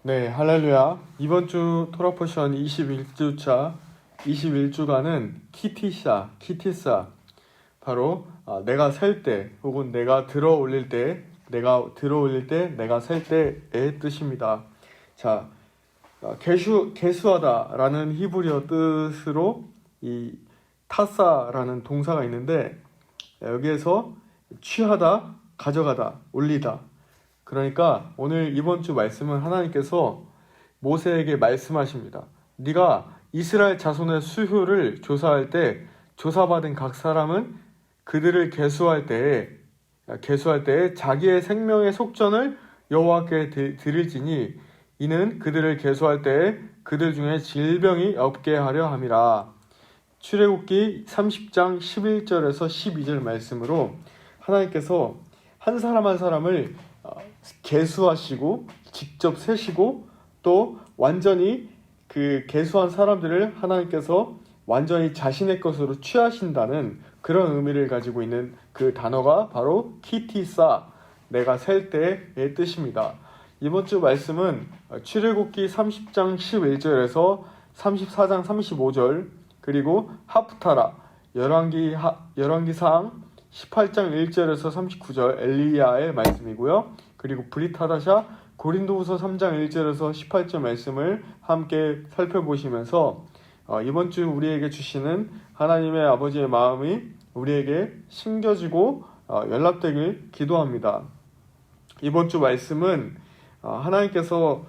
네, 할렐루야. 이번 주 토라포션 21주차, 21주간은 키티사, 바로 내가 셀 때, 혹은 내가 들어 올릴 때, 내가 셀 때의 뜻입니다. 자, 개수하다라는 히브리어 뜻으로 이 타사라는 동사가 있는데, 여기에서 취하다, 가져가다, 올리다. 그러니까 오늘 이번 주 말씀은 하나님께서 모세에게 말씀하십니다. 네가 이스라엘 자손의 수효를 조사할 때 조사받은 각 사람은 그들을 계수할 때에 자기의 생명의 속전을 여호와께 드릴지니 이는 그들을 계수할 때에 그들 중에 질병이 없게 하려 함이라. 출애굽기 30장 11절에서 12절 말씀으로 하나님께서 한 사람 한 사람을 계수하시고 직접 세시고 또 완전히 그 계수한 사람들을 하나님께서 완전히 자신의 것으로 취하신다는 그런 의미를 가지고 있는 그 단어가 바로 키티사, 내가 셀 때의 뜻입니다. 이번 주 말씀은 출애굽기 30장 11절에서 34장 35절, 그리고 하프타라 열왕기상 18장 1절에서 39절 엘리야의 말씀이고요. 그리고 브릿하다샤 고린도후서 3장 1절에서 18절 말씀을 함께 살펴보시면서 이번 주 우리에게 주시는 하나님의 아버지의 마음이 우리에게 심겨지고 연락되길 기도합니다. 이번 주 말씀은 하나님께서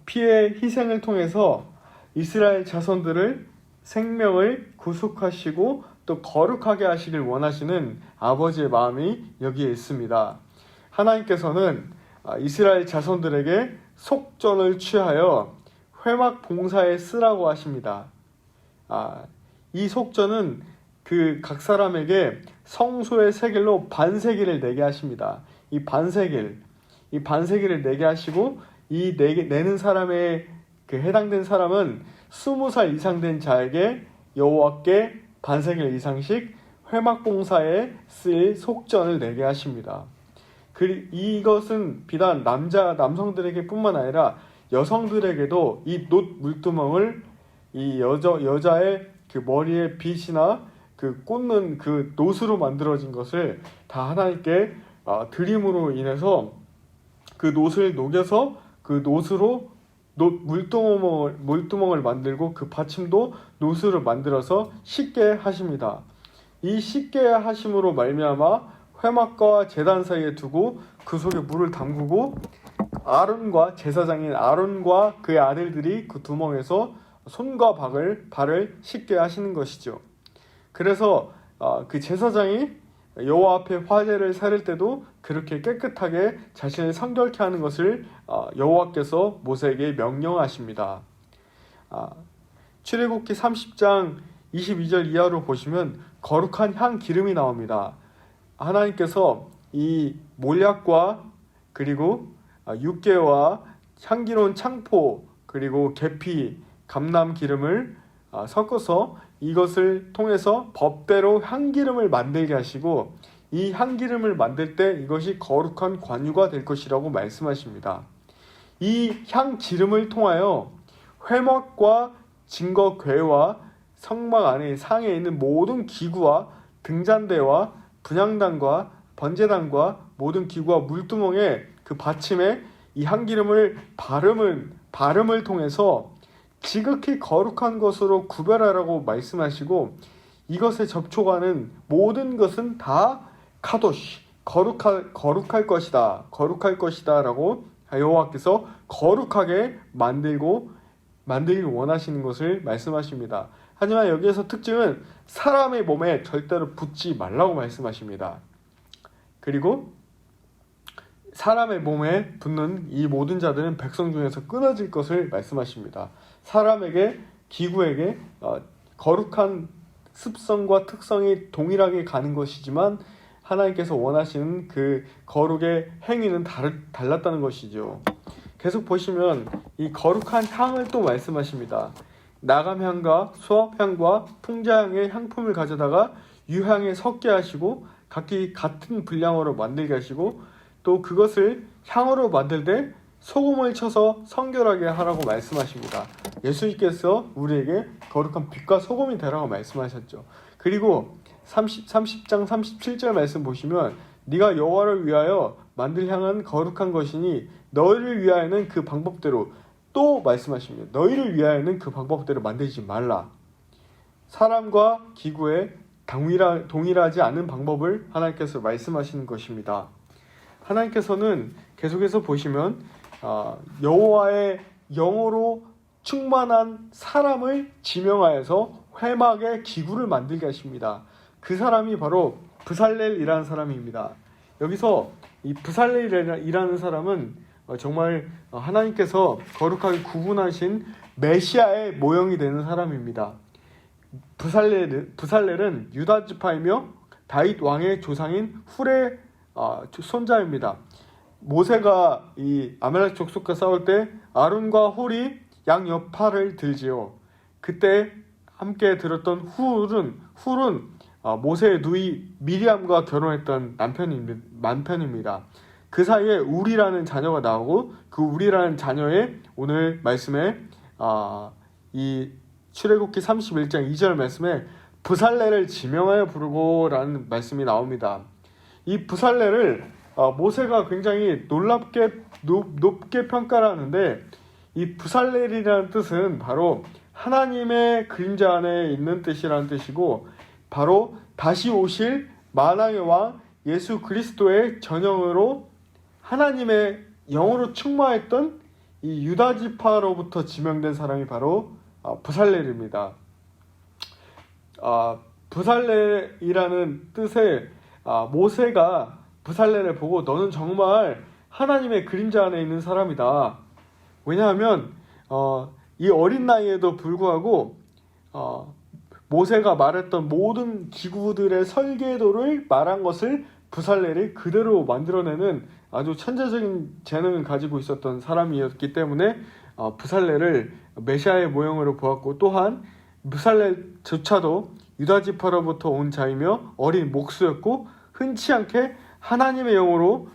피의 희생을 통해서 이스라엘 자손들을 생명을 구속하시고 또 거룩하게 하시길 원하시는 아버지의 마음이 여기에 있습니다. 하나님께서는 이스라엘 자손들에게 속전을 취하여 회막 봉사에 쓰라고 하십니다. 이 속전은 그 각 사람에게 성소의 세겔로 반세겔을 내게 하십니다. 이 반세겔을 내게 하시고 이 내는 사람의 그 해당된 사람은 20살 이상 된 자에게 여호와께 반세겔 이상씩 회막봉사에 쓸 속전을 내게 하십니다. 이것은 비단 남성들에게 뿐만 아니라 여성들에게도 이 놋 물두멍을 이 여자의 그 머리에 빗이나 그 꽂는 그 놋으로 만들어진 것을 다 하나님께 드림으로 인해서 그 놋을 녹여서 그 놋으로 물두멍을 만들고 그 받침도 놋으로 만들어서 쉽게 하십니다. 이 쉽게 하심으로 말미암아 회막과 제단 사이에 두고 그 속에 물을 담그고 아론과 제사장인 아론과 그의 아들들이 그 두멍에서 손과 발을 씻게 하시는 것이죠. 그래서 그 제사장이 여호와 앞에 화제를 사릴 때도 그렇게 깨끗하게 자신을 성결케 하는 것을 여호와께서 모세에게 명령하십니다. 출애굽기 30장 22절 이하로 보시면 거룩한 향 기름이 나옵니다. 하나님께서 이 몰약과 그리고 육개와 향기로운 창포 그리고 계피, 감람 기름을 섞어서 이것을 통해서 법대로 향기름을 만들게 하시고 이 향기름을 만들 때 이것이 거룩한 관유가 될 것이라고 말씀하십니다. 이 향기름을 통하여 회막과 증거궤와 성막 안에 상에 있는 모든 기구와 등잔대와 분향단과 번제단과 모든 기구와 물두멍에 그 받침에 이 향기름을 발음을 통해서 지극히 거룩한 것으로 구별하라고 말씀하시고 이것에 접촉하는 모든 것은 다 카도시 거룩할 것이다 라고 여호와께서 거룩하게 만들기 원하시는 것을 말씀하십니다. 하지만 여기에서 특징은 사람의 몸에 절대로 붙지 말라고 말씀하십니다. 그리고 사람의 몸에 붙는 이 모든 자들은 백성 중에서 끊어질 것을 말씀하십니다. 사람에게, 기구에게 거룩한 습성과 특성이 동일하게 가는 것이지만 하나님께서 원하시는 그 거룩의 행위는 달랐다는 것이죠. 계속 보시면 이 거룩한 향을 또 말씀하십니다. 나감향과 수업향과 풍자향의 향품을 가져다가 유향에 섞게 하시고 각기 같은 분량으로 만들게 하시고 또 그것을 향으로 만들 때 소금을 쳐서 성결하게 하라고 말씀하십니다. 예수님께서 우리에게 거룩한 빛과 소금이 되라고 말씀하셨죠. 그리고 30장 37절 말씀 보시면 네가 여호와를 위하여 만들 향한 거룩한 것이니 너희를 위하여는 그 방법대로, 또 말씀하십니다. 너희를 위하여는 그 방법대로 만들지 말라. 사람과 기구에 동일하지 않은 방법을 하나님께서 말씀하시는 것입니다. 하나님께서는 계속해서 보시면 여호와의 영으로 충만한 사람을 지명하여서 회막의 기구를 만들게 하십니다. 그 사람이 바로 브살렐이라는 사람입니다. 여기서 이 브살렐이라는 사람은 정말 하나님께서 거룩하게 구분하신 메시아의 모형이 되는 사람입니다. 브살렐은 유다 지파이며 다윗 왕의 조상인 훌의 손자입니다. 모세가 이 아말렉 족속과 싸울 때 아론과 홀이 양옆팔을 들지요. 그때 함께 들었던 훌은 모세의 누이 미리암과 결혼했던 남편입니다. 그 사이에 우리라는 자녀가 나오고 그 우리라는 자녀의 오늘 말씀에 이 출애굽기 31장 2절 말씀에 브살렐을 지명하여 부르고라는 말씀이 나옵니다. 이 브살렐을 모세가 굉장히 높게 평가를 하는데, 이 브살렐이라는 뜻은 바로 하나님의 그림자 안에 있는 뜻이라는 뜻이고, 바로 다시 오실 만왕의 왕 예수 그리스도의 전형으로 하나님의 영으로 충만했던 이 유다 지파로부터 지명된 사람이 바로 브살렐입니다. 브살렐이라는 뜻의 모세가 브살렐을 보고 너는 정말 하나님의 그림자 안에 있는 사람이다. 왜냐하면 이 어린 나이에도 불구하고 모세가 말했던 모든 기구들의 설계도를 말한 것을 브살렐이 그대로 만들어내는 아주 천재적인 재능을 가지고 있었던 사람이었기 때문에 브살렐을 메시아의 모형으로 보았고, 또한 브살렐조차도 유다 지파로부터 온 자이며 어린 목수였고 흔치 않게 하나님의 영으로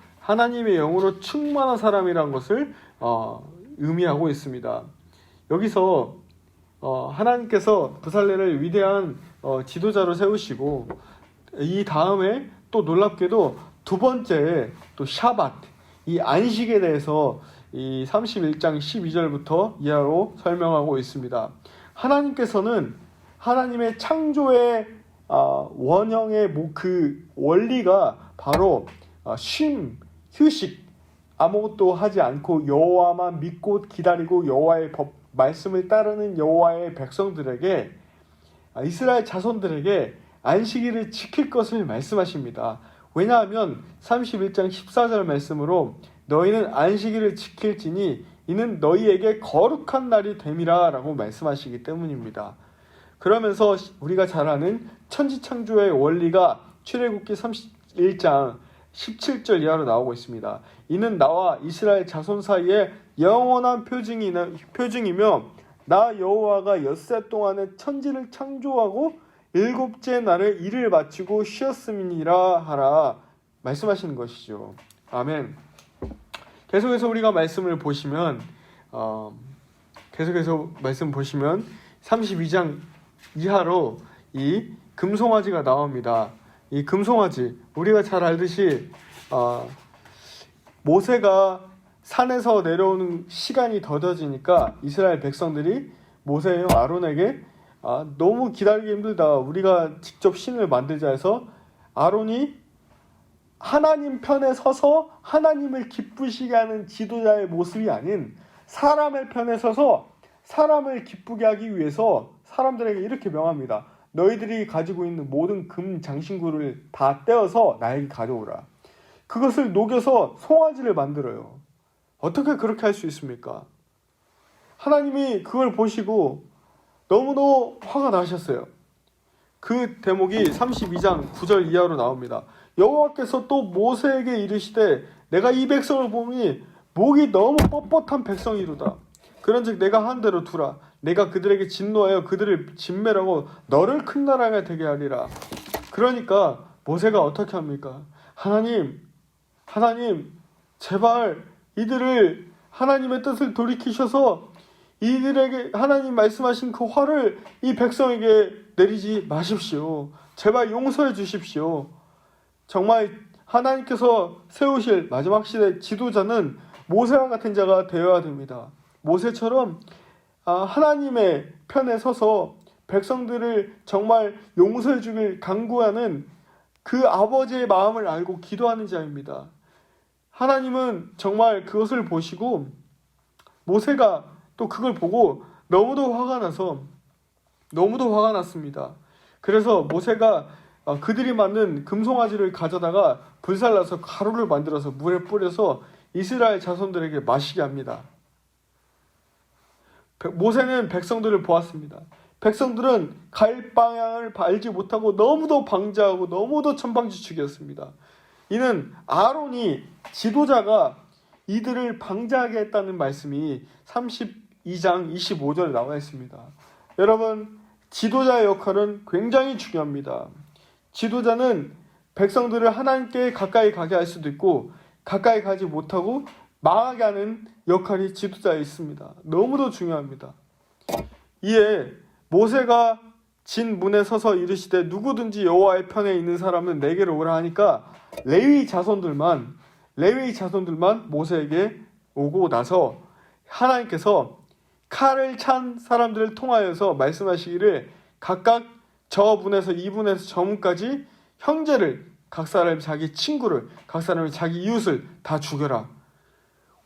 충만한 사람이라는 것을 의미하고 있습니다. 여기서 하나님께서 브살렐을 위대한 지도자로 세우시고, 이 다음에 또 놀랍게도 두 번째 또 샤밧, 이 안식에 대해서 이 31장 12절부터 이하로 설명하고 있습니다. 하나님께서는 하나님의 창조의 원형의 그 원리가 바로 휴식, 아무것도 하지 않고 여호와만 믿고 기다리고 여호와의 법 말씀을 따르는 여호와의 백성들에게, 이스라엘 자손들에게 안식일을 지킬 것을 말씀하십니다. 왜냐하면 31장 14절 말씀으로 너희는 안식일을 지킬지니 이는 너희에게 거룩한 날이 됨이라 라고 말씀하시기 때문입니다. 그러면서 우리가 잘 아는 천지창조의 원리가 출애굽기 31장 17절 이하로 나오고 있습니다. 이는 나와 이스라엘 자손 사이에 영원한 표징이며 나 여호와가 엿새 동안에 천지를 창조하고 일곱째 날에 일을 마치고 쉬었음이니라 하라 말씀하시는 것이죠. 아멘. 계속해서 우리가 말씀을 보시면 32장 이하로 이 금송아지가 나옵니다. 이 금송아지, 우리가 잘 알듯이 모세가 산에서 내려오는 시간이 더뎌지니까 이스라엘 백성들이 모세의 형 아론에게 너무 기다리기 힘들다, 우리가 직접 신을 만들자 해서 아론이 하나님 편에 서서 하나님을 기쁘시게 하는 지도자의 모습이 아닌 사람의 편에 서서 사람을 기쁘게 하기 위해서 사람들에게 이렇게 명합니다. 너희들이 가지고 있는 모든 금 장신구를 다 떼어서 나에게 가져오라. 그것을 녹여서 송아지를 만들어요. 어떻게 그렇게 할 수 있습니까? 하나님이 그걸 보시고 너무너무 화가 나셨어요. 그 대목이 32장 9절 이하로 나옵니다. 여호와께서 또 모세에게 이르시되 내가 이 백성을 보니 목이 너무 뻣뻣한 백성이로다. 그런즉 내가 한 대로 두라. 내가 그들에게 진노하여 그들을 진멸하고 너를 큰 나라가 되게 하리라. 그러니까 모세가 어떻게 합니까? 하나님 제발 이들을 하나님의 뜻을 돌이키셔서 이들에게 하나님 말씀하신 그 화를 이 백성에게 내리지 마십시오. 제발 용서해 주십시오. 정말 하나님께서 세우실 마지막 시대 지도자는 모세와 같은 자가 되어야 됩니다. 모세처럼 하나님의 편에 서서 백성들을 정말 용서해 주길 간구하는 그 아버지의 마음을 알고 기도하는 자입니다. 하나님은 정말 그것을 보시고 모세가 또 그걸 보고 너무도 화가 났습니다. 그래서 모세가 그들이 만든 금송아지를 가져다가 불살라서 가루를 만들어서 물에 뿌려서 이스라엘 자손들에게 마시게 합니다. 모세는 백성들을 보았습니다. 백성들은 갈 방향을 알지 못하고 너무도 방자하고 너무도 천방지축이었습니다. 이는 아론이 지도자가 이들을 방자하게 했다는 말씀이 32장 25절에 나와 있습니다. 여러분, 지도자의 역할은 굉장히 중요합니다. 지도자는 백성들을 하나님께 가까이 가게 할 수도 있고 가까이 가지 못하고 망하게 하는 역할이 지도자에 있습니다. 너무도 중요합니다. 이에 모세가 진 문에 서서 이르시되 누구든지 여호와의 편에 있는 사람은 내게로 오라 하니까 레위 자손들만 모세에게 오고 나서 하나님께서 칼을 찬 사람들을 통하여서 말씀하시기를 각각 저 문에서 이 문에서 저 문까지 형제를, 각 사람이 자기 친구를, 각 사람이 자기 이웃을 다 죽여라.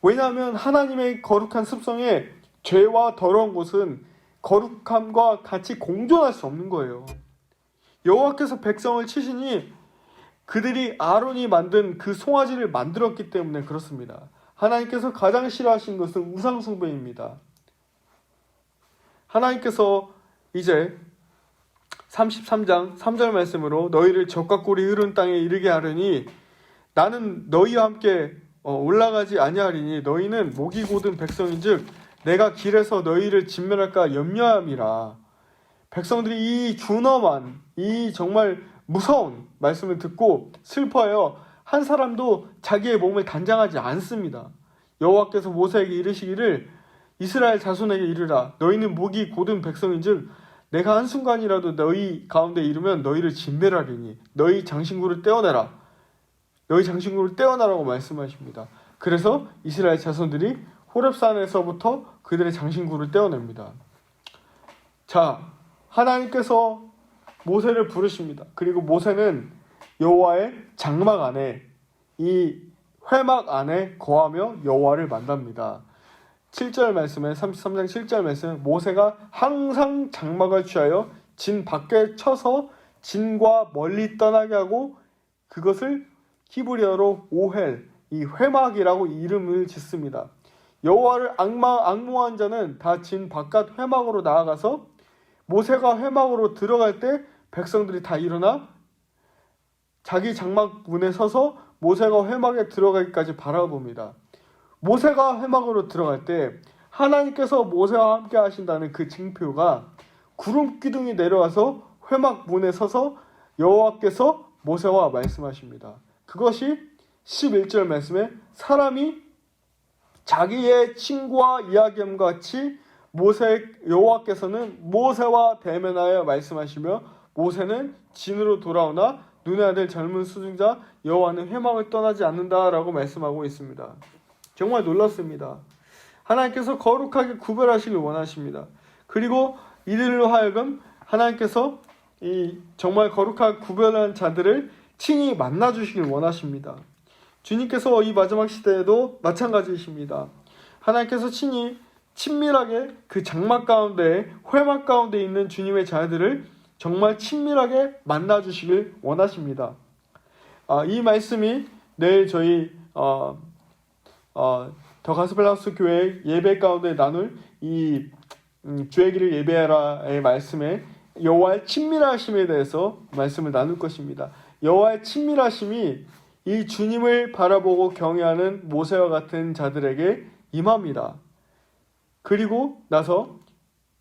왜냐하면 하나님의 거룩한 습성에 죄와 더러운 곳은 거룩함과 같이 공존할 수 없는 거예요. 여호와께서 백성을 치시니 그들이 아론이 만든 그 송아지를 만들었기 때문에 그렇습니다. 하나님께서 가장 싫어하신 것은 우상숭배입니다. 하나님께서 이제 33장 3절 말씀으로 너희를 적과 꿀이 흐른 땅에 이르게 하려니 나는 너희와 함께 올라가지 아니하리니 너희는 목이 곧은 백성인즉 내가 길에서 너희를 진멸할까 염려함이라. 백성들이 이 준엄한 이 정말 무서운 말씀을 듣고 슬퍼하여 한 사람도 자기의 몸을 단장하지 않습니다. 여호와께서 모세에게 이르시기를 이스라엘 자손에게 이르라. 너희는 목이 곧은 백성인즉 내가 한순간이라도 너희 가운데 이르면 너희를 진멸하리니 너희 장신구를 떼어내라. 너희 장신구를 떼어내라고 말씀하십니다. 그래서 이스라엘 자손들이 호렙산에서부터 그들의 장신구를 떼어냅니다. 자, 하나님께서 모세를 부르십니다. 그리고 모세는 여호와의 장막 안에, 이 회막 안에 거하며 여호와를 만납니다. 7절 말씀에 33장 7절 말씀, 모세가 항상 장막을 취하여 진 밖에 쳐서 진과 멀리 떠나게 하고 그것을 히브리어로 오헬, 이 회막이라고 이름을 짓습니다. 여호와를 앙모한 자는 다 진 바깥 회막으로 나아가서 모세가 회막으로 들어갈 때 백성들이 다 일어나 자기 장막 문에 서서 모세가 회막에 들어가기까지 바라봅니다. 모세가 회막으로 들어갈 때 하나님께서 모세와 함께 하신다는 그 징표가 구름 기둥이 내려와서 회막 문에 서서 여호와께서 모세와 말씀하십니다. 그것이 11절 말씀에 사람이 자기의 친구와 이야기함과 같이 여호와께서는 모세와 대면하여 말씀하시며 모세는 진으로 돌아오나 눈의 아들 젊은 수중자 여호와는 회막을 떠나지 않는다라고 말씀하고 있습니다. 정말 놀랐습니다. 하나님께서 거룩하게 구별하시길 원하십니다. 그리고 이들로 하여금 하나님께서 이 정말 거룩하게 구별한 자들을 친히 만나주시길 원하십니다. 주님께서 이 마지막 시대에도 마찬가지이십니다. 하나님께서 친밀하게 그 장막 가운데, 회막 가운데 있는 주님의 자들을 정말 친밀하게 만나주시길 원하십니다. 이 말씀이 내일 저희 더 가스펠하우스 교회 예배 가운데 나눌 이 주의 길을 예배하라의 말씀에 여호와의 친밀하심에 대해서 말씀을 나눌 것입니다. 여호와의 친밀하심이 이 주님을 바라보고 경외하는 모세와 같은 자들에게 임합니다. 그리고 나서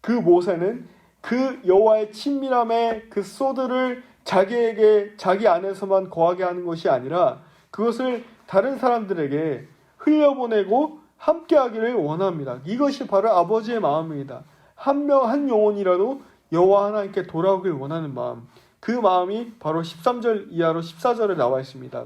그 모세는 그 여호와의 친밀함의 그 소드를 자기 안에서만 거하게 하는 것이 아니라 그것을 다른 사람들에게 흘려보내고 함께하기를 원합니다. 이것이 바로 아버지의 마음입니다. 한 영혼이라도 여호와 하나님께 돌아오길 원하는 마음. 그 마음이 바로 13절 이하로 14절에 나와 있습니다.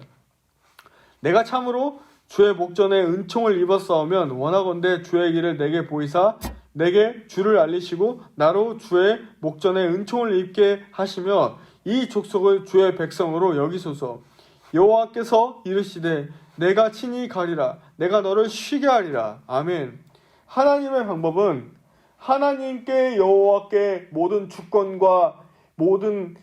내가 참으로 주의 목전에 은총을 입었사오면 원하건대 주의 길을 내게 보이사 내게 주를 알리시고 나로 주의 목전에 은총을 입게 하시며 이 족속을 주의 백성으로 여기소서. 여호와께서 이르시되 내가 친히 가리라. 내가 너를 쉬게 하리라. 아멘. 하나님의 방법은 하나님께 여호와께 모든 주권과 모든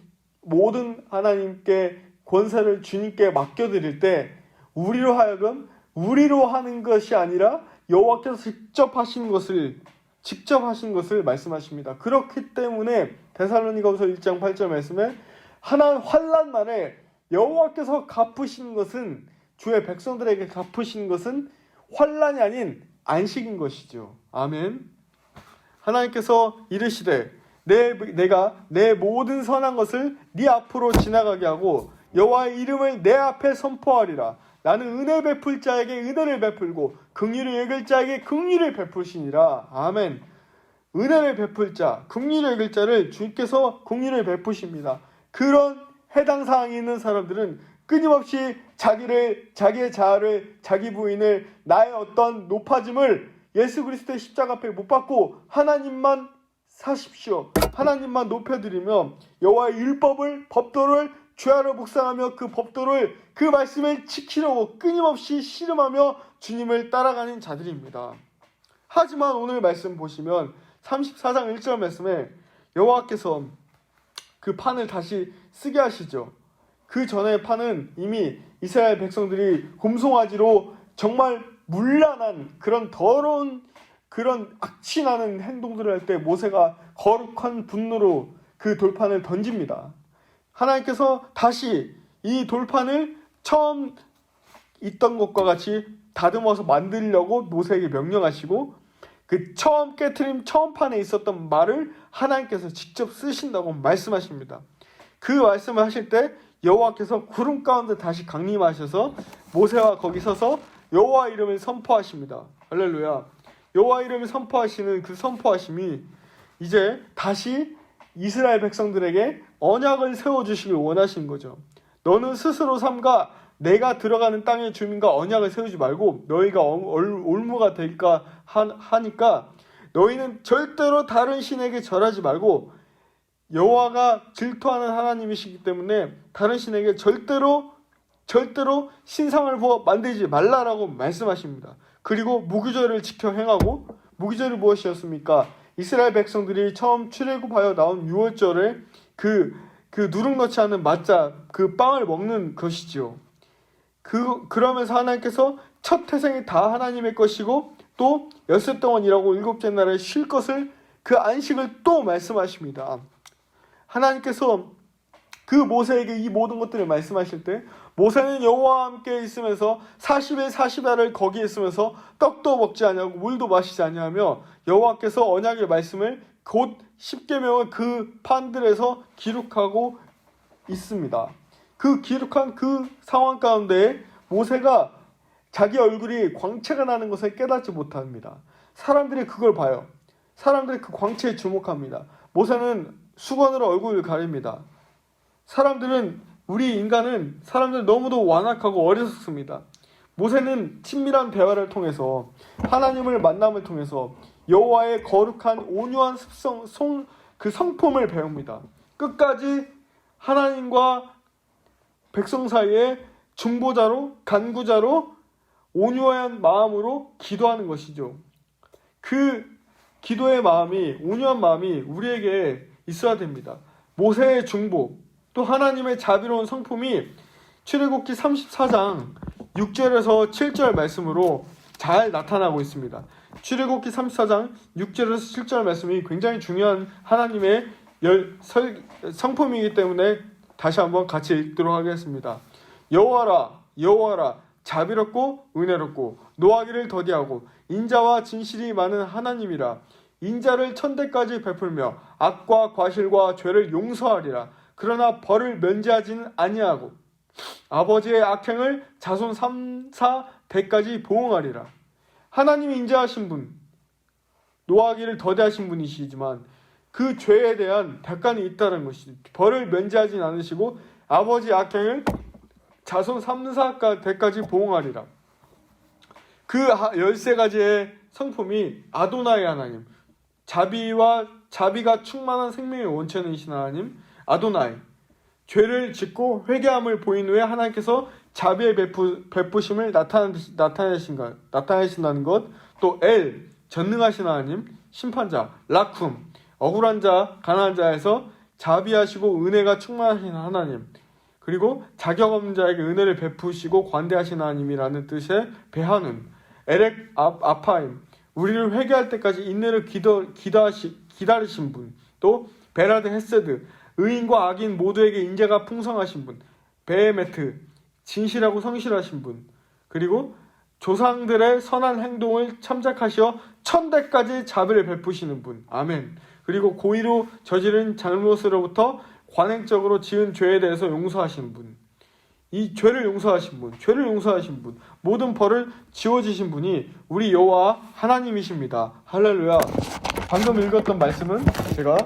하나님께 권세를 주님께 맡겨드릴 때 우리로 하여금 우리로 하는 것이 아니라 여호와께서 직접 하신 것을 말씀하십니다. 그렇기 때문에 데살로니가후서 1장 8절 말씀에 환난 날에 여호와께서 갚으신 것은 주의 백성들에게 갚으신 것은 환난이 아닌 안식인 것이죠. 아멘. 하나님께서 이르시되 내가 내 모든 선한 것을 네 앞으로 지나가게 하고 여호와의 이름을 내 앞에 선포하리라. 나는 은혜 베풀 자에게 은혜를 베풀고 긍휼을 여길 자에게 긍휼을 베푸시니라. 아멘. 은혜를 베풀 자, 긍휼을 여길 자를 주께서 긍휼을 베푸십니다. 그런 해당 사항이 있는 사람들은 끊임없이 자기의 자아를, 자기 부인을, 나의 어떤 높아짐을 예수 그리스도의 십자가 앞에 못 박고 하나님만 사십시오. 하나님만 높여드리며 여호와의 율법을, 법도를 죄하러 묵상하며 그 법도를, 그 말씀을 지키려고 끊임없이 씨름하며 주님을 따라가는 자들입니다. 하지만 오늘 말씀 보시면 34장 1절 말씀에 여호와께서 그 판을 다시 쓰게 하시죠. 그 전의 판은 이미 이스라엘 백성들이 곰송아지로 정말 문란한 그런 더러운 그런 악취나는 행동들을 할 때 모세가 거룩한 분노로 그 돌판을 던집니다. 하나님께서 다시 이 돌판을 처음 있던 것과 같이 다듬어서 만들려고 모세에게 명령하시고 그 처음 깨트림 처음 판에 있었던 말을 하나님께서 직접 쓰신다고 말씀하십니다. 그 말씀을 하실 때 여호와께서 구름 가운데 다시 강림하셔서 모세와 거기 서서 여호와 이름을 선포하십니다. 할렐루야. 여호와 이름을 선포하시는 그 선포하심이 이제 다시 이스라엘 백성들에게 언약을 세워주시길 원하신 거죠. 너는 스스로 삼가 내가 들어가는 땅의 주민과 언약을 세우지 말고 너희가 올무가 될까 하니까 너희는 절대로 다른 신에게 절하지 말고 여호와가 질투하는 하나님이시기 때문에 다른 신에게 절대로 신상을 만들지 말라라고 말씀하십니다. 그리고 무기절을 지켜 행하고, 무기절이 무엇이었습니까? 이스라엘 백성들이 처음 출애굽하여 나온 유월절에 그 누룩 넣지 않은 맛자 그 빵을 먹는 것이지요. 그러면서 하나님께서 첫 태생이 다 하나님의 것이고 또 엿새 동안 일하고 일곱째 날에 쉴 것을 그 안식을 또 말씀하십니다. 하나님께서 그 모세에게 이 모든 것들을 말씀하실 때 모세는 여호와와 함께 있으면서 40일 40야를 거기에 있으면서 떡도 먹지 아니하고 물도 마시지 아니하며 여호와께서 언약의 말씀을 곧 십계명을 그 판들에서 기록하고 있습니다. 그 기록한 그 상황 가운데 모세가 자기 얼굴이 광채가 나는 것을 깨닫지 못합니다. 사람들이 그걸 봐요. 사람들이 그 광채에 주목합니다. 모세는 수건으로 얼굴을 가립니다. 우리 인간은 사람들 너무도 완악하고 어리석습니다. 모세는 친밀한 대화를 통해서 하나님을 만남을 통해서 여호와의 거룩한 온유한 그 성품을 배웁니다. 끝까지 하나님과 백성 사이에 중보자로 간구자로 온유한 마음으로 기도하는 것이죠. 그 기도의 마음이 온유한 마음이 우리에게 있어야 됩니다. 모세의 중보 또 하나님의 자비로운 성품이 출애굽기 34장 6절에서 7절 말씀으로 잘 나타나고 있습니다. 출애굽기 34장 6절에서 7절 말씀이 굉장히 중요한 하나님의 성품이기 때문에 다시 한번 같이 읽도록 하겠습니다. 여호와라 자비롭고 은혜롭고 노하기를 더디하고 인자와 진실이 많은 하나님이라. 인자를 천대까지 베풀며 악과 과실과 죄를 용서하리라. 그러나 벌을 면제하지는 아니하고 아버지의 악행을 자손 3, 4대까지 보응하리라. 하나님이 인자하신 분, 노하기를 더디하신 분이시지만 그 죄에 대한 대가는 있다는 것이죠. 벌을 면제하진 않으시고 아버지 악행을 자손 3,4대까지 보응하리라. 그 13가지의 성품이 아도나이 하나님, 자비가 충만한 생명의 원천이신 하나님 아도나이, 죄를 짓고 회개함을 보인 후에 하나님께서 자비의 베푸심을 나타내신다는 것, 또 전능하신 하나님, 심판자, 라쿰, 억울한 자, 가난한 자에서 자비하시고 은혜가 충만하신 하나님, 그리고 자격 없는 자에게 은혜를 베푸시고 관대하신 하나님이라는 뜻의 베하는, 에렉 아파임, 우리를 회개할 때까지 인내를 기다리신 분, 또 베라드 헤세드, 의인과 악인 모두에게 인자가 풍성하신 분, 베헤메트, 진실하고 성실하신 분, 그리고 조상들의 선한 행동을 참작하시어 1000대까지 자비를 베푸시는 분, 아멘. 그리고 고의로 저지른 잘못으로부터 관행적으로 지은 죄에 대해서 용서하신 분, 이 죄를 용서하신 분, 모든 벌을 지워지신 분이 우리 여호와 하나님이십니다. 할렐루야. 방금 읽었던 말씀은 제가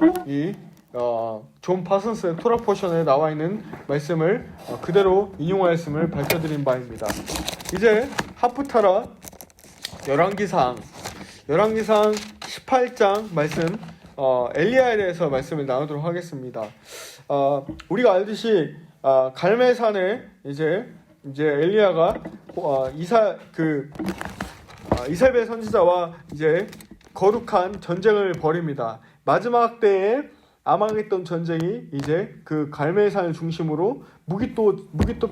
존 파슨스의 토라 포션에 나와 있는 말씀을 그대로 인용하였음을 밝혀드린 바입니다. 이제 하프타라 열왕기상 18장 말씀, 엘리야에 대해서 말씀을 나누도록 하겠습니다. 우리가 알듯이 갈멜산에 이제 엘리야가 이세벨 선지자와 이제 거룩한 전쟁을 벌입니다. 마지막 때에 아마겟돈 전쟁이 이제 그 갈멜산을 중심으로 무기또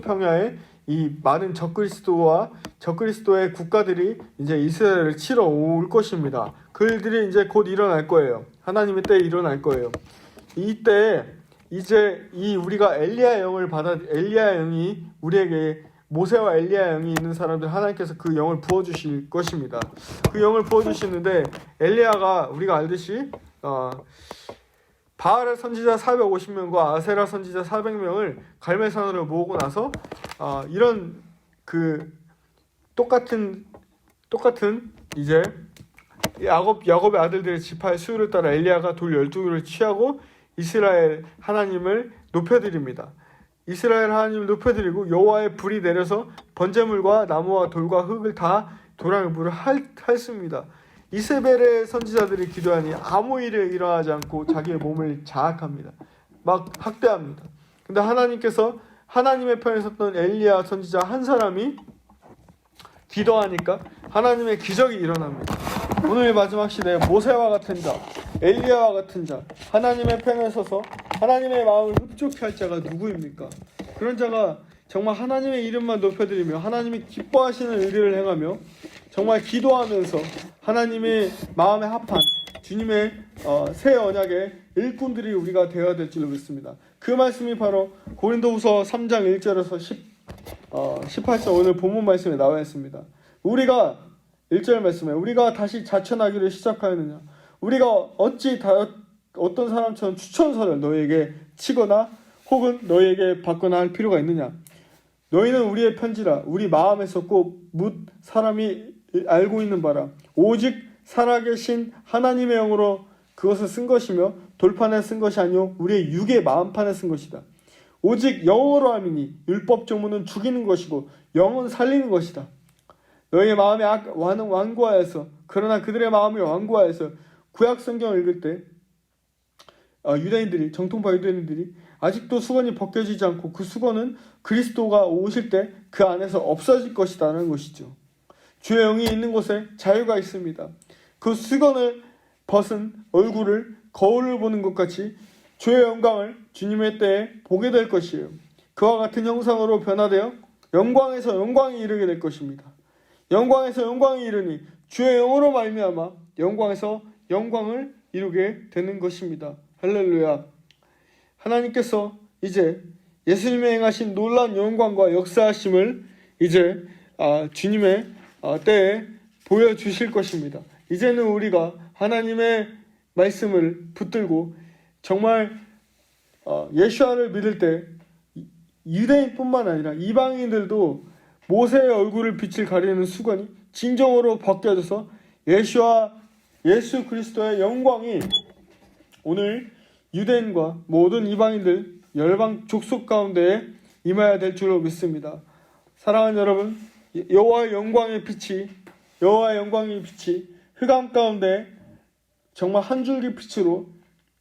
평야에 이 많은 적그리스도의 국가들이 이제 이스라엘을 치러 올 것입니다. 그들이 이제 곧 일어날 거예요. 하나님의 때에 일어날 거예요. 이때 이제 우리가 엘리야 영이 우리에게, 모세와 엘리야 영이 있는 사람들 하나님께서 그 영을 부어주실 것입니다. 그 영을 부어주시는데 엘리야가 우리가 알듯이 바알 선지자 450명과 아세라 선지자 400명을 갈멜산으로 모으고 나서 이런 똑같은 이제 야곱의 아들들의 지파의 수요를 따라 엘리야가 돌 12개를 취하고 이스라엘 하나님을 높여드립니다. 이스라엘 하나님을 높여드리고 여호와의 불이 내려서 번제물과 나무와 돌과 흙을 다 도랑의 물을 핥습니다. 이세벨의 선지자들이 기도하니 아무 일이 일어나지 않고 자기의 몸을 자학합니다. 막 학대합니다. 근데 하나님께서 하나님의 편에 섰던 엘리야 선지자 한 사람이 기도하니까 하나님의 기적이 일어납니다. 오늘 마지막 시대에 모세와 같은 자, 엘리야와 같은 자, 하나님의 편에 서서 하나님의 마음을 흡족해 할 자가 누구입니까? 그런 자가 정말 하나님의 이름만 높여드리며 하나님이 기뻐하시는 의를 행하며 정말 기도하면서 하나님의 마음에 합한 주님의 새 언약의 일꾼들이 우리가 되어야 될 줄로 믿습니다. 그 말씀이 바로 고린도후서 3장 1절에서 18절 오늘 본문 말씀에 나와 있습니다. 우리가 1절 말씀에 우리가 다시 자천하기를 시작하였느냐, 우리가 어찌 어떤 사람처럼 추천서를 너희에게 치거나 혹은 너희에게 받거나 할 필요가 있느냐. 너희는 우리의 편지라 우리 마음에 썼고 묻 사람이 알고 있는 바라 오직 살아계신 하나님의 영으로 그것을 쓴 것이며 돌판에 쓴 것이 아니요 우리의 육의 마음판에 쓴 것이다. 오직 영으로 함이니 율법 조문은 죽이는 것이고 영은 살리는 것이다. 너희의 마음이 완고하여서, 그러나 그들의 마음이 완고하여서 구약 성경을 읽을 때 정통파 유대인들이 아직도 수건이 벗겨지지 않고 그 수건은 그리스도가 오실 때 그 안에서 없어질 것이라는 것이죠. 주의 영이 있는 곳에 자유가 있습니다. 그 수건을 벗은 얼굴을 거울을 보는 것 같이 주의 영광을 주님의 때에 보게 될 것이에요. 그와 같은 형상으로 변화되어 영광에서 영광이 이르게 될 것입니다. 영광에서 영광이 이르니 주의 영으로 말미암아 영광에서 영광을 이루게 되는 것입니다. 할렐루야. 하나님께서 이제 예수님의 행하신 놀라운 영광과 역사하심을 이제 주님의 때에 보여주실 것입니다. 이제는 우리가 하나님의 말씀을 붙들고 정말 예수아를 믿을 때 유대인뿐만 아니라 이방인들도 모세의 얼굴을 빛을 가리는 수건이 진정으로 벗겨져서 예수 그리스도의 영광이 오늘 유대인과 모든 이방인들 열방 족속 가운데 임해야 될 줄로 믿습니다. 사랑하는 여러분, 여호와의 영광의 빛이 흑암 가운데 정말 한 줄기 빛으로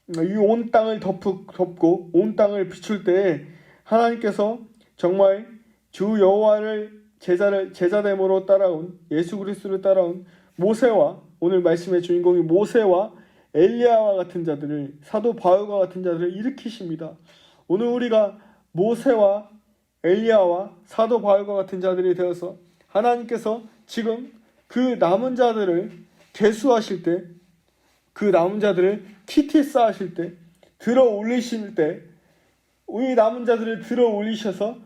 이 온 땅을 덮고 온 땅을 비출 때 하나님께서 정말 주 여호와를 제자됨으로 따라온 예수 그리스도를 따라온 모세와 오늘 말씀의 주인공이 모세와 엘리야와 같은 자들을 사도 바울과 같은 자들을 일으키십니다. 오늘 우리가 모세와 엘리야와 사도 바울과 같은 자들이 되어서 하나님께서 지금 그 남은 자들을 계수하실 때, 그 남은 자들을 키티사 하실 때, 들어 올리실 때, 우리 남은 자들을 들어 올리셔서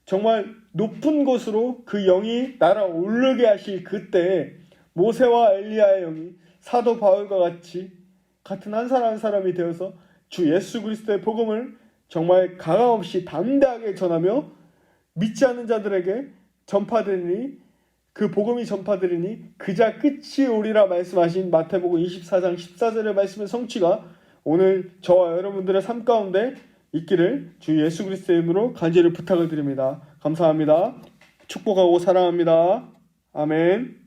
정말 높은 곳으로 그 영이 날아오르게 하실 그때 모세와 엘리야의 영이 사도 바울과 같은 한 사람 한 사람이 되어서 주 예수 그리스도의 복음을 정말 가감없이 담대하게 전하며 믿지 않는 자들에게 전파되니 그 복음이 전파되리니 그자 끝이 오리라 말씀하신 마태복음 24장 14절의 말씀의 성취가 오늘 저와 여러분들의 삶 가운데 있기를 주 예수 그리스도의 이름으로 간절히 부탁을 드립니다. 감사합니다. 축복하고 사랑합니다. 아멘.